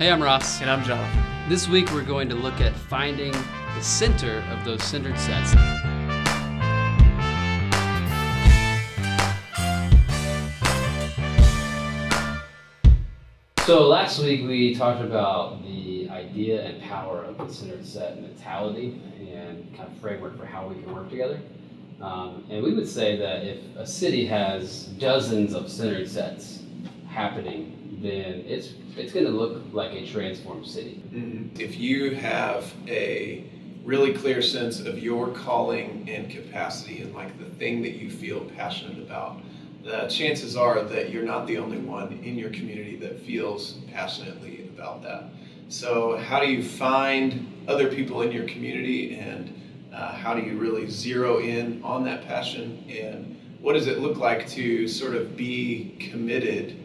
Hey, I'm Ross. And I'm Jonathan. This week we're going to look at finding the center of those centered sets. So last week we talked about the idea and power of the centered set mentality and kind of framework for how we can work together. And we would say that if a city has dozens of centered sets happening, then it's going to look like a transformed city. If you have a really clear sense of your calling and capacity and like the thing that you feel passionate about, the chances are that you're not the only one in your community that feels passionately about that. So how do you find other people in your community, and how do you really zero in on that passion, and what does it look like to sort of be committed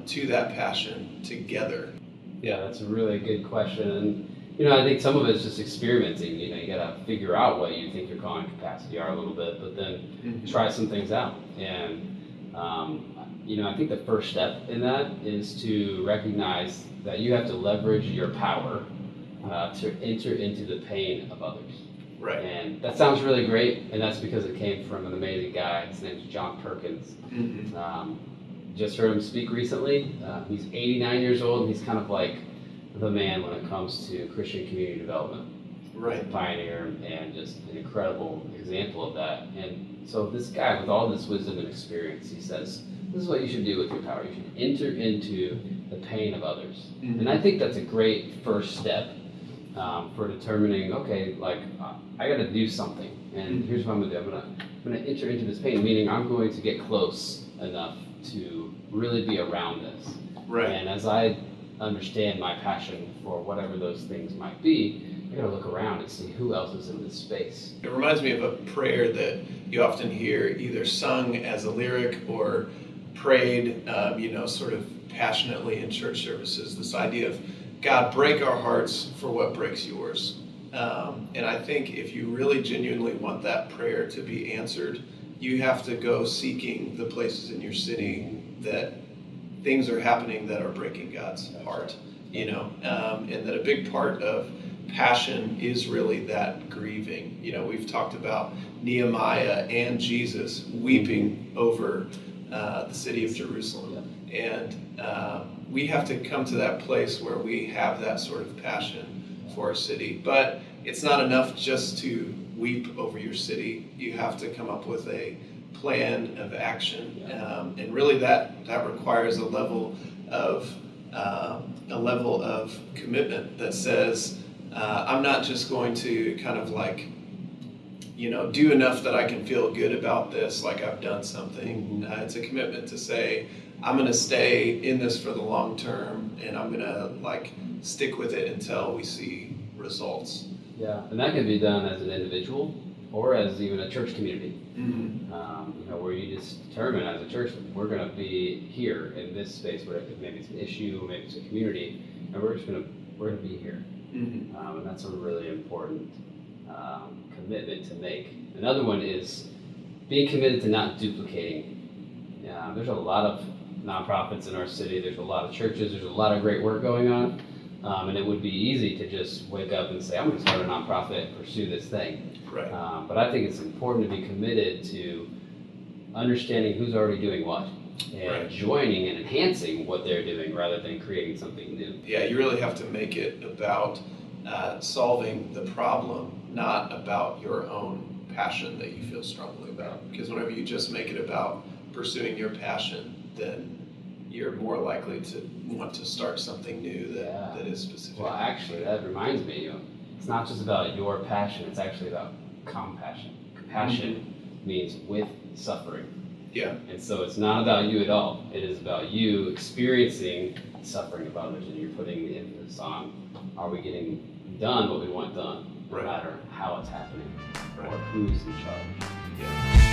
to that passion together? Yeah, that's a really good question. And, I think some of it's just experimenting. You got to figure out what you think your calling capacity are a little bit, but then try some things out. And, I think the first step in that is to recognize that you have to leverage your power to enter into the pain of others. Right. And that sounds really great, and that's because it came from an amazing guy. His name's John Perkins. Just heard him speak recently. He's 89 years old, and he's kind of like the man when it comes to Christian community development. Right. He's a pioneer and just an incredible example of that. And so this guy, with all this wisdom and experience, he says, this is what you should do with your power. You should enter into the pain of others. And I think that's a great first step for determining, okay, like I got to do something. And here's what I'm going to do. I'm going to enter into this pain, meaning I'm going to get close enough to really be around this. Right. And as I understand my passion for whatever those things might be, I gotta look around and see who else is in this space. It reminds me of a prayer that you often hear either sung as a lyric or prayed, sort of passionately in church services. This idea of, God, break our hearts for what breaks yours. And I think if you really genuinely want that prayer to be answered, you have to go seeking the places in your city that things are happening that are breaking God's heart, and that a big part of passion is really that grieving. We've talked about Nehemiah and Jesus weeping over the city of Jerusalem. And we have to come to that place where we have that sort of passion for our city. But it's not enough just to weep over your city. You have to come up with a plan of action, and really that requires a level of commitment that says, I'm not just going to kind of like, do enough that I can feel good about this, like I've done something. It's a commitment to say, I'm going to stay in this for the long term, and I'm going to like stick with it until we see results. Yeah, and that can be done as an individual or as even a church community. Where you just determine as a church, we're going to be here in this space, where maybe it's an issue, maybe it's a community, and we're going to be here. And that's a really important commitment to make. Another one is being committed to not duplicating. There's a lot of nonprofits in our city. There's a lot of churches. There's a lot of great work going on. And it would be easy to just wake up and say, I'm going to start a nonprofit and pursue this thing. Right. But I think it's important to be committed to understanding who's already doing what and joining and enhancing what they're doing rather than creating something new. Yeah, you really have to make it about solving the problem, not about your own passion that you feel strongly about. Because whenever you just make it about pursuing your passion, then you're more likely to want to start something new that is specific. Well, actually, that reminds me, it's not just about your passion, it's actually about compassion. Compassion means with suffering. Yeah. And so it's not about you at all. It is about you experiencing the suffering of others, and you're putting the emphasis on, are we getting done what we want done, no matter how it's happening or who's in charge. Yeah.